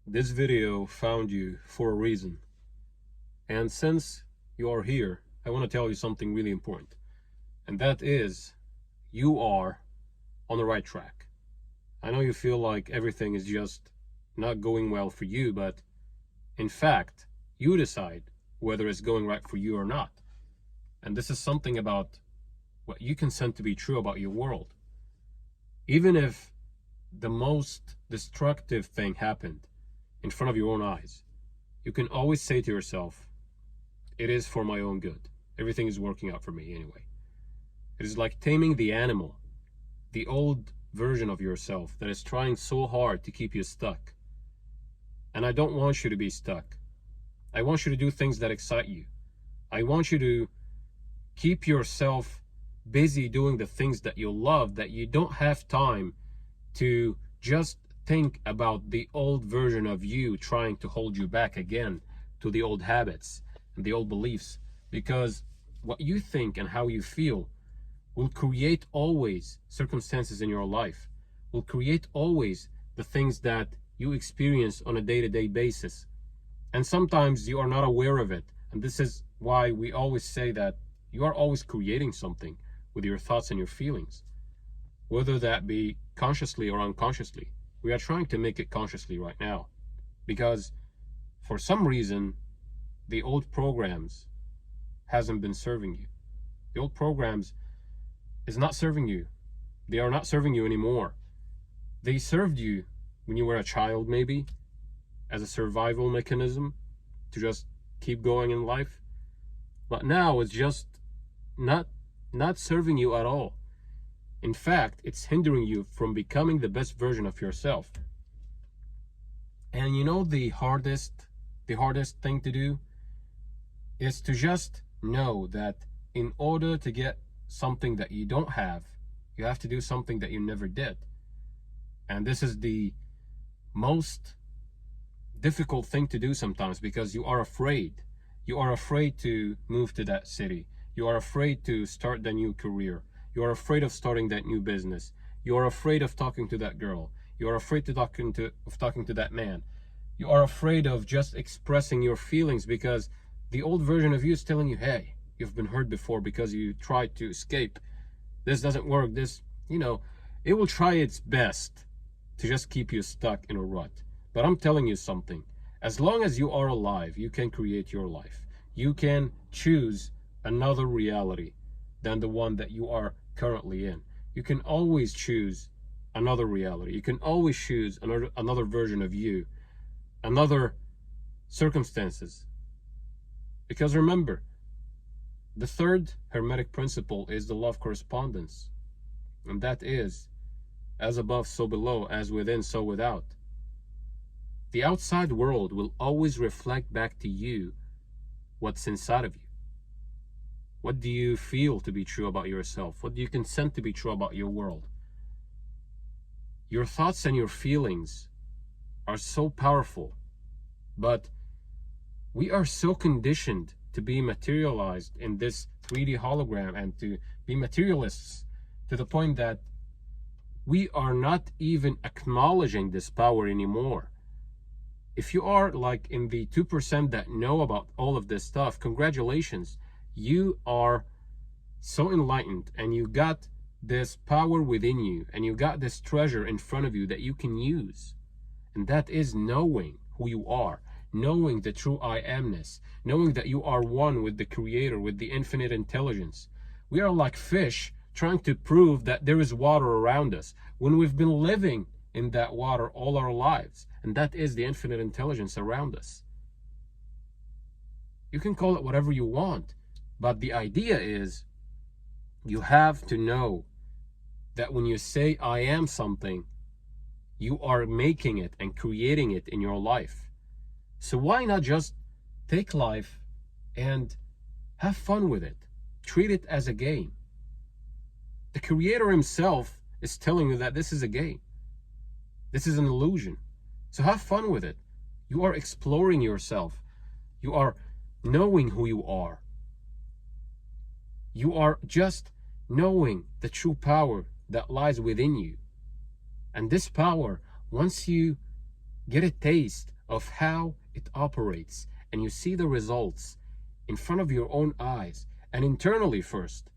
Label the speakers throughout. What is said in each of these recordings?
Speaker 1: This video found you for a reason. And since you are here, I want to tell you something really important. And that is, you are on the right track. I know you feel like everything is just not going well for you, but in fact, you decide whether it's going right for you or not. And this is something about what you consent to be true about your world. Even if the most destructive thing happened in front of your own eyes, you can always say to yourself, it is for my own good. Everything is working out for me anyway. It is like taming the animal, the old version of yourself that is trying so hard to keep you stuck. And I don't want you to be stuck. I want you to do things that excite you. I want you to keep yourself busy doing the things that you love, that you don't have time to just think about the old version of you trying to hold you back again to the old habits and the old beliefs. Because what you think and how you feel will create always circumstances in your life, will create always the things that you experience on a day-to-day basis. And sometimes you are not aware of it. And this is why we always say that you are always creating something with your thoughts and your feelings, whether that be consciously or unconsciously. We are trying to make it consciously right now, because for some reason, the old programs hasn't been serving you. The old programs is not serving you. They are not serving you anymore. They served you when you were a child, maybe, as a survival mechanism to just keep going in life. But now it's just not serving you at all. In fact, it's hindering you from becoming the best version of yourself. And you know, the hardest thing to do is to just know that in order to get something that you don't have, you have to do something that you never did. And this is the most difficult thing to do sometimes, because you are afraid. You are afraid to move to that city. You are afraid to start the new career. You are afraid of starting that new business. You are afraid of talking to that girl. You are afraid of talking to that man. You are afraid of just expressing your feelings, because the old version of you is telling you, hey, you've been hurt before because you tried to escape. This doesn't work. It will try its best to just keep you stuck in a rut. But I'm telling you something. As long as you are alive, you can create your life. You can choose another reality than the one that you are currently in. You can always choose another reality. You can always choose another version of you, another circumstances. Because remember, the third hermetic principle is the law of correspondence. And that is, as above, so below, as within, so without. The outside world will always reflect back to you what's inside of you. What do you feel to be true about yourself? What do you consent to be true about your world? Your thoughts and your feelings are so powerful, but we are so conditioned to be materialized in this 3D hologram and to be materialists to the point that we are not even acknowledging this power anymore. If you are like in the 2% that know about all of this stuff, congratulations. You are so enlightened, and you got this power within you, and you got this treasure in front of you that you can use. And that is knowing who you are, knowing the true I amness, knowing that you are one with the Creator, with the infinite intelligence. We are like fish trying to prove that there is water around us when we've been living in that water all our lives. And that is the infinite intelligence around us. You can call it whatever you want. But the idea is, you have to know that when you say I am something, you are making it and creating it in your life. So why not just take life and have fun with it? Treat it as a game. The Creator himself is telling you that this is a game. This is an illusion. So have fun with it. You are exploring yourself. You are knowing who you are. You are just knowing the true power that lies within you. And this power, once you get a taste of how it operates, and you see the results in front of your own eyes and internally first,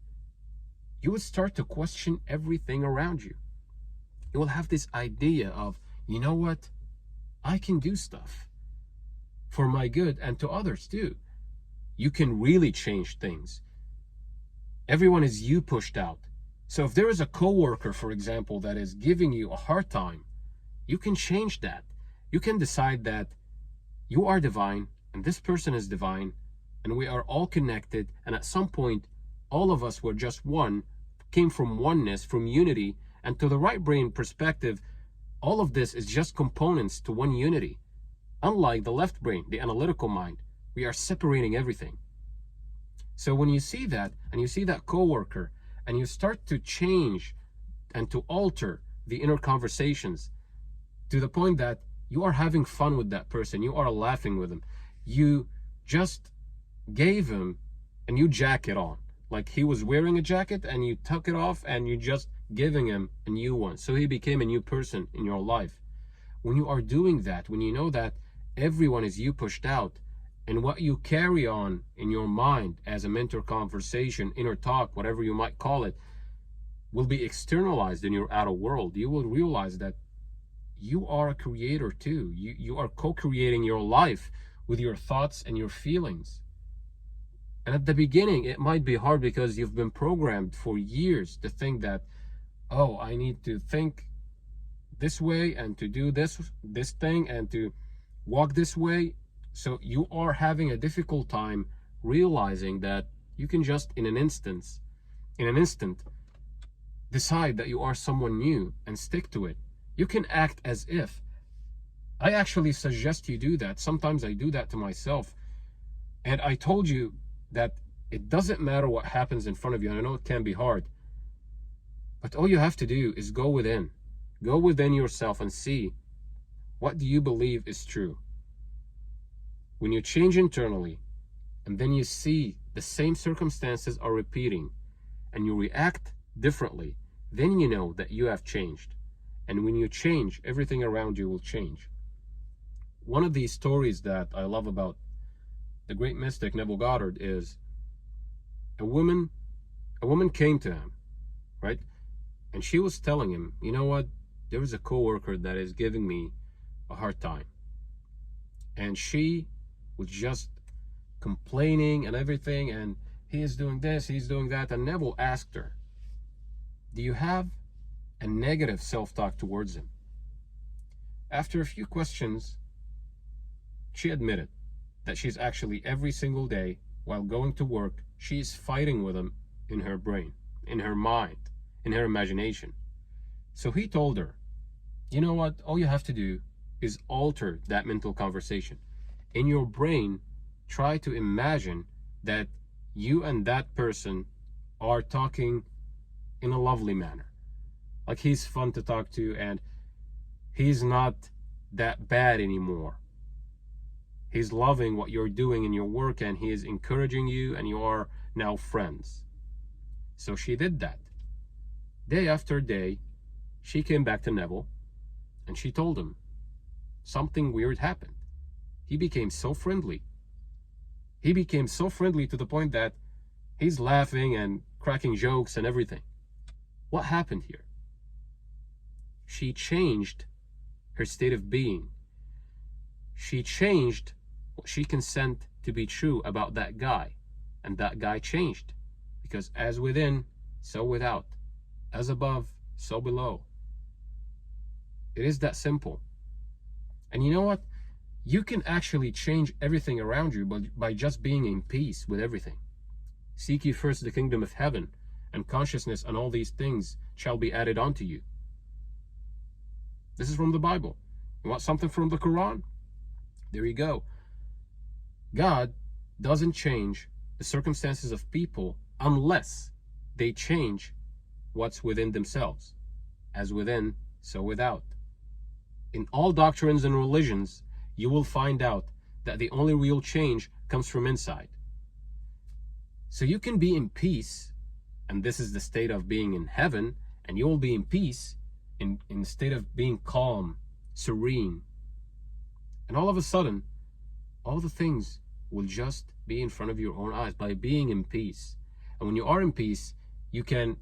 Speaker 1: you will start to question everything around you. You will have this idea of, you know what? I can do stuff for my good and to others too. You can really change things. Everyone is you pushed out. So if there is a coworker, for example, that is giving you a hard time, you can change that. You can decide that you are divine and this person is divine and we are all connected, and at some point all of us were just one, came from oneness, from unity, and to the right brain perspective, all of this is just components to one unity. Unlike the left brain, the analytical mind, we are separating everything. So when you see that, and you see that coworker, and you start to change and to alter the inner conversations to the point that you are having fun with that person, you are laughing with him, you just gave him a new jacket on, like he was wearing a jacket and you took it off and you just giving him a new one, so he became a new person in your life. When you are doing that, when you know that everyone is you pushed out, and what you carry on in your mind as a mentor conversation, inner talk, whatever you might call it, will be externalized in your outer world, you will realize that you are a creator too. You are co-creating your life with your thoughts and your feelings. And at the beginning, it might be hard because you've been programmed for years to think that, oh, I need to think this way and to do this thing and to walk this way. So you are having a difficult time realizing that you can just in an instant decide that you are someone new and stick to it. You can act as if. I actually suggest you do that. Sometimes I do that to myself. And I told you that it doesn't matter what happens in front of you. And I know it can be hard. But all you have to do is go within. Go within yourself and see, what do you believe is true? When you change internally, and then you see the same circumstances are repeating, and you react differently, then you know that you have changed. And when you change, everything around you will change. One of these stories that I love about the great mystic Neville Goddard is a woman came to him, right? And she was telling him, you know what? There is a coworker that is giving me a hard time. And she was just complaining and everything, and he is doing this, he's doing that. And Neville asked her, do you have a negative self-talk towards him? After a few questions, she admitted that she's actually every single day while going to work, she's fighting with him in her brain, in her mind, in her imagination. So he told her, you know what? All you have to do is alter that mental conversation. In your brain, try to imagine that you and that person are talking in a lovely manner. Like he's fun to talk to and he's not that bad anymore. He's loving what you're doing in your work and he is encouraging you and you are now friends. So she did that. Day after day, she came back to Neville and she told him something weird happened. He became so friendly. He became so friendly to the point that he's laughing and cracking jokes and everything. What happened here? She changed her state of being. She changed what she consent to be true about that guy. And that guy changed. Because as within, so without. As above, so below. It is that simple. And you know what? You can actually change everything around you by just being in peace with everything. Seek ye first the kingdom of heaven, and consciousness and all these things shall be added unto you. This is from the Bible. You want something from the Quran? There you go. God doesn't change the circumstances of people unless they change what's within themselves. As within, so without. In all doctrines and religions, you will find out that the only real change comes from inside. So you can be in peace, and this is the state of being in heaven, and you will be in peace in the state of being calm, serene, And all of a sudden, all the things will just be in front of your own eyes by being in peace. And when you are in peace, you can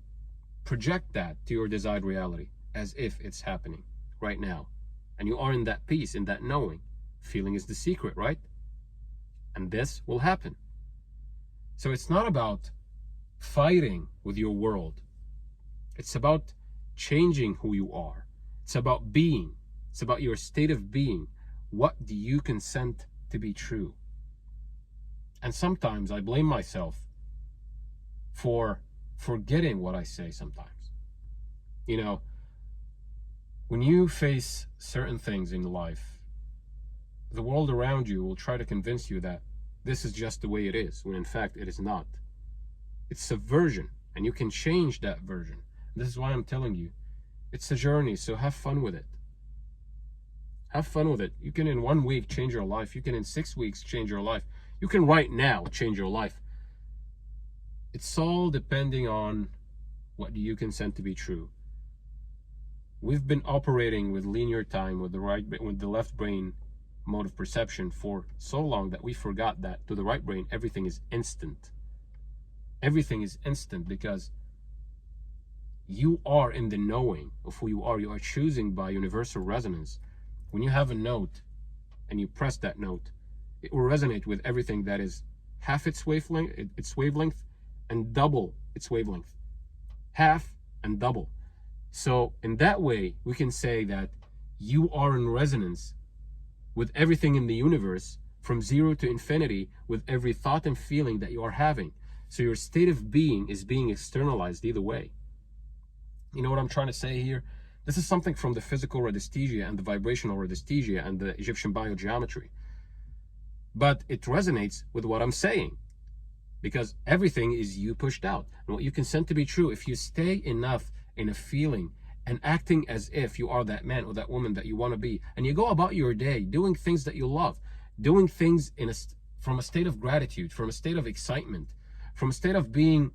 Speaker 1: project that to your desired reality as if it's happening right now. And you are in that peace, in that knowing. Feeling is the secret, right? And this will happen. So it's not about fighting with your world. It's about changing who you are. It's about being. It's about your state of being. What do you consent to be true? And sometimes I blame myself for forgetting what I say sometimes. You know, when you face certain things in life, the world around you will try to convince you that this is just the way it is, when in fact it is not. It's a version, and you can change that version. This is why I'm telling you, it's a journey, so have fun with it. Have fun with it. You can in 1 week change your life. You can in 6 weeks change your life. You can right now change your life. It's all depending on what do you consent to be true. We've been operating with linear time, with the left brain mode of perception for so long that we forgot that to the right brain everything is instant. Everything is instant because you are in the knowing of who you are. You are choosing by universal resonance. When you have a note and you press that note, it will resonate with everything that is half its wavelength and double its wavelength. Half and double. So in that way, we can say that you are in resonance with everything in the universe from 0 to infinity with every thought and feeling that you are having. So your state of being is being externalized either way. You know what I'm trying to say here? This is something from the physical radiesthesia and the vibrational radiesthesia and the Egyptian biogeometry. But it resonates with what I'm saying because everything is you pushed out. And what you consent to be true, if you stay enough in a feeling and acting as if you are that man or that woman that you want to be, and you go about your day doing things that you love, doing things from a state of gratitude, from a state of excitement, from a state of being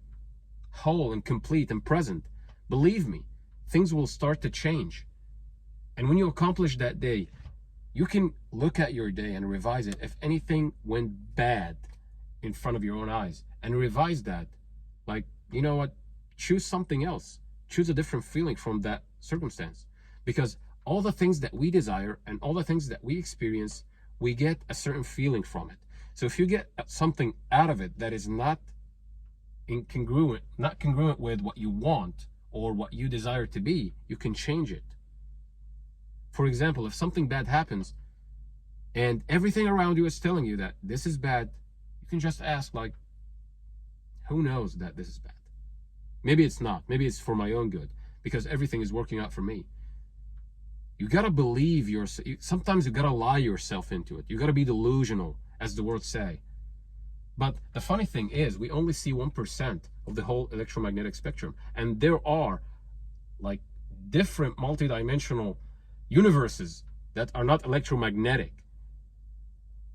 Speaker 1: whole and complete and present, believe me, things will start to change. And when you accomplish that day, you can look at your day and revise it. If anything went bad in front of your own eyes, and revise that, like, you know what, choose something else. Choose a different feeling from that circumstance. Because all the things that we desire and all the things that we experience, we get a certain feeling from it. So if you get something out of it that is not congruent with what you want or what you desire to be, you can change it. For example, if something bad happens and everything around you is telling you that this is bad, you can just ask, like, who knows that this is bad? Maybe it's not. Maybe it's for my own good because everything is working out for me. You got to believe sometimes you got to lie yourself into it. You got to be delusional, as the words say. But the funny thing is, we only see 1% of the whole electromagnetic spectrum. And there are like different multidimensional universes that are not electromagnetic.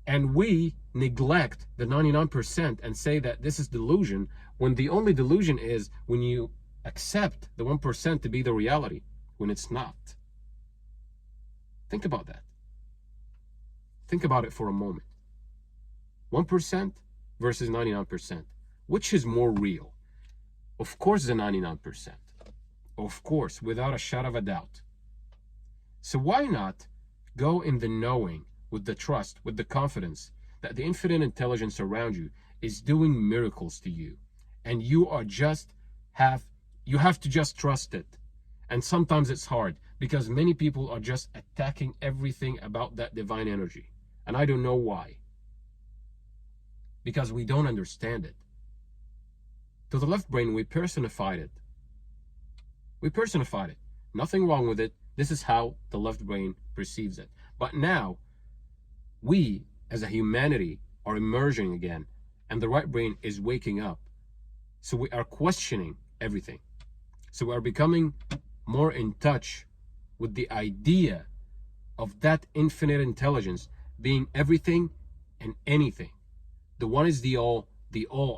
Speaker 1: And we neglect the 99% and say that this is delusion, when the only delusion is when you accept the 1% to be the reality, when it's not. Think about that. Think about it for a moment. 1% versus 99%. Which is more real? Of course the 99%. Of course, without a shadow of a doubt. So why not go in the knowing, with the trust, with the confidence that the infinite intelligence around you is doing miracles to you, and you have to just trust it. And sometimes it's hard because many people are just attacking everything about that divine energy, and I don't know why. Because we don't understand it. To the left brain, we personified it. We personified it. Nothing wrong with it. This is how the left brain perceives it. But now, we, as a humanity, are emerging again, and the right brain is waking up. So we are questioning everything. So we are becoming more in touch with the idea of that infinite intelligence being everything and anything. The one is the all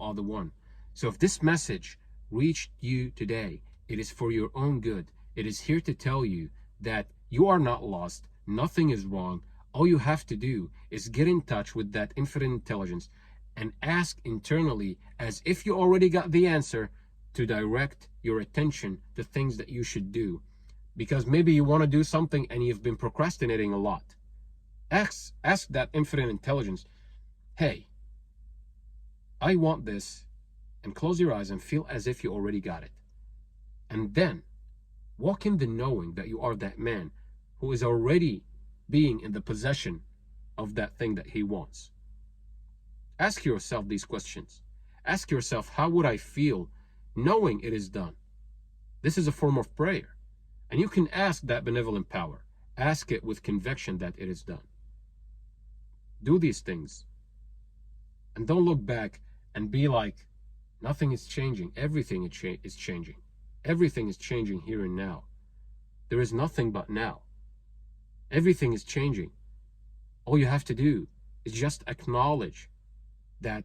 Speaker 1: are the one. So if this message reached you today, it is for your own good. It is here to tell you that you are not lost. Nothing is wrong. All you have to do is get in touch with that infinite intelligence and ask internally, as if you already got the answer, to direct your attention to things that you should do. Because maybe you want to do something and you've been procrastinating a lot. Ask that infinite intelligence, hey, I want this, and close your eyes and feel as if you already got it. And then walk in the knowing that you are that man who is already being in the possession of that thing that he wants. Ask yourself these questions. Ask yourself, how would I feel knowing it is done? This is a form of prayer. And you can ask that benevolent power. Ask it with conviction that it is done. Do these things. And don't look back and be like, nothing is changing. Everything is changing. Everything is changing here and now. There is nothing but now. Everything is changing. All you have to do is just acknowledge that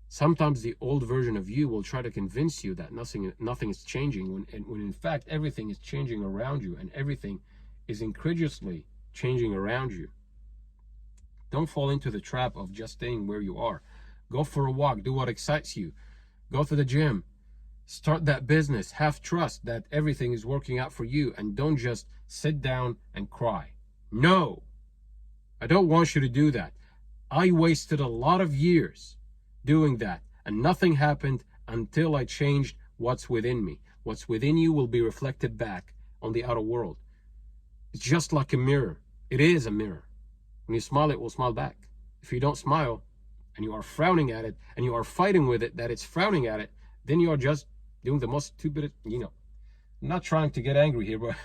Speaker 1: sometimes the old version of you will try to convince you that nothing is changing, when in fact everything is changing around you, and everything is incredulously changing around you. Don't fall into the trap of just staying where you are. Go for a walk. Do what excites you. Go to the gym. Start that business. Have trust that everything is working out for you, and don't just sit down and cry. No, I don't want you to do that. I wasted a lot of years doing that, and nothing happened until I changed what's within me. What's within you will be reflected back on the outer world. It's just like a mirror. It is a mirror. When you smile, it will smile back. If you don't smile and you are frowning at it and you are fighting with it that it's frowning at it, then you are just doing the most stupid, I'm not trying to get angry here, but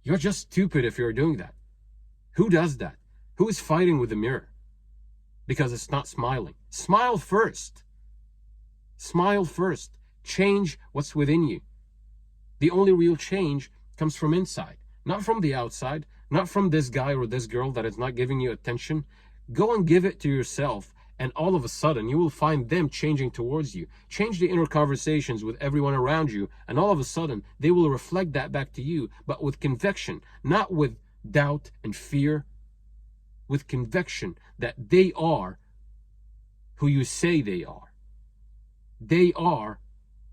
Speaker 1: you're just stupid if you're doing that. Who does that? Who is fighting with the mirror because it's not smiling? Smile first. Smile first. Change what's within you. The only real change comes from inside, not from the outside, not from this guy or this girl that is not giving you attention. Go and give it to yourself, and all of a sudden you will find them changing towards you. Change the inner conversations with everyone around you, and all of a sudden they will reflect that back to you, but with conviction, not with doubt and fear, with conviction that they are who you say they are. They are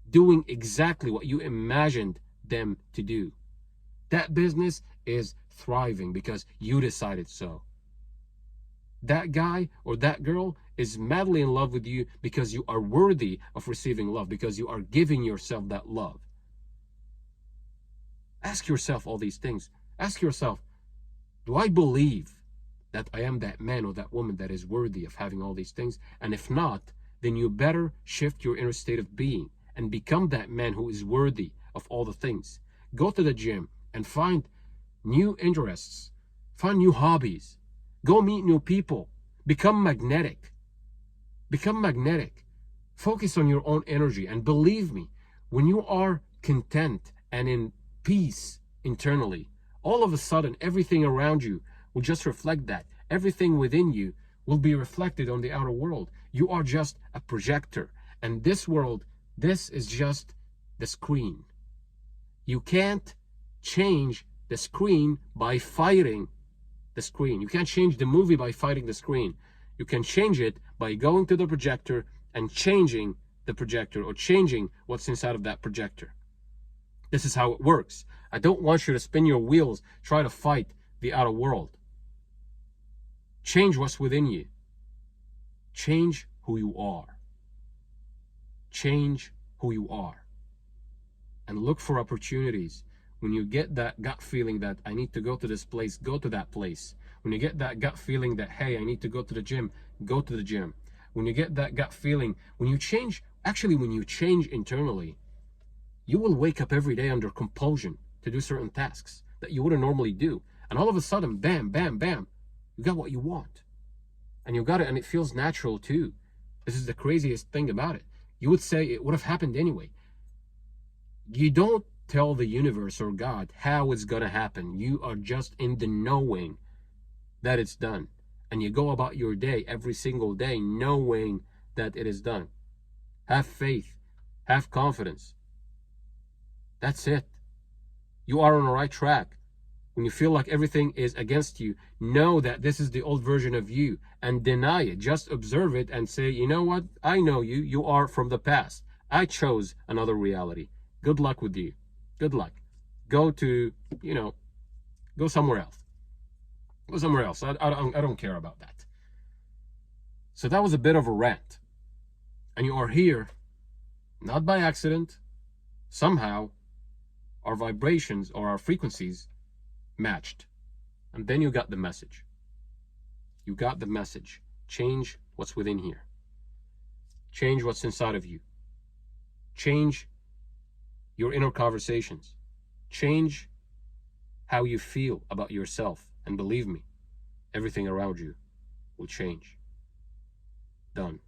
Speaker 1: doing exactly what you imagined them to do. That business is thriving because you decided so. That guy or that girl is madly in love with you because you are worthy of receiving love, because you are giving yourself that love. Ask yourself all these things. Ask yourself, do I believe that I am that man or that woman that is worthy of having all these things? And if not, then you better shift your inner state of being and become that man who is worthy of all the things. Go to the gym and find new interests. Find new hobbies. Go meet new people. Become magnetic. Become magnetic. Focus on your own energy. And believe me, when you are content and in peace internally, all of a sudden everything around you will just reflect that. Everything within you will be reflected on the outer world. You are just a projector. And this world, this is just the screen. You can't change the screen by fighting the screen. You can't change the movie by fighting the screen. You can change it by going to the projector and changing the projector, or changing what's inside of that projector. This is how it works. I don't want you to spin your wheels, try to fight the outer world. Change what's within you. Change who you are. Change who you are. And look for opportunities. When you get that gut feeling that I need to go to this place, go to that place. When you get that gut feeling that, hey, I need to go to the gym, go to the gym. When you get that gut feeling, when you change internally, you will wake up every day under compulsion to do certain tasks that you wouldn't normally do. And all of a sudden, bam, bam, bam, you got what you want. And you got it, and it feels natural too. This is the craziest thing about it. You would say it would have happened anyway. You don't tell the universe or God how it's gonna happen. You are just in the knowing that it's done. And you go about your day every single day knowing that it is done. Have faith. Have confidence. That's it. You are on the right track. when you feel like everything is against you, know that this is the old version of you and deny it. Just observe it and say, you know what? I know you. You are from the past. I chose another reality. Good luck with you. Good luck. Go to, go somewhere else. Go somewhere else. I don't care about that. So that was a bit of a rant. And you are here, not by accident. Somehow, our vibrations or our frequencies matched. And then you got the message. You got the message. Change what's within here. Change what's inside of you. Change your inner conversations. Change how you feel about yourself. And believe me, everything around you will change. Done.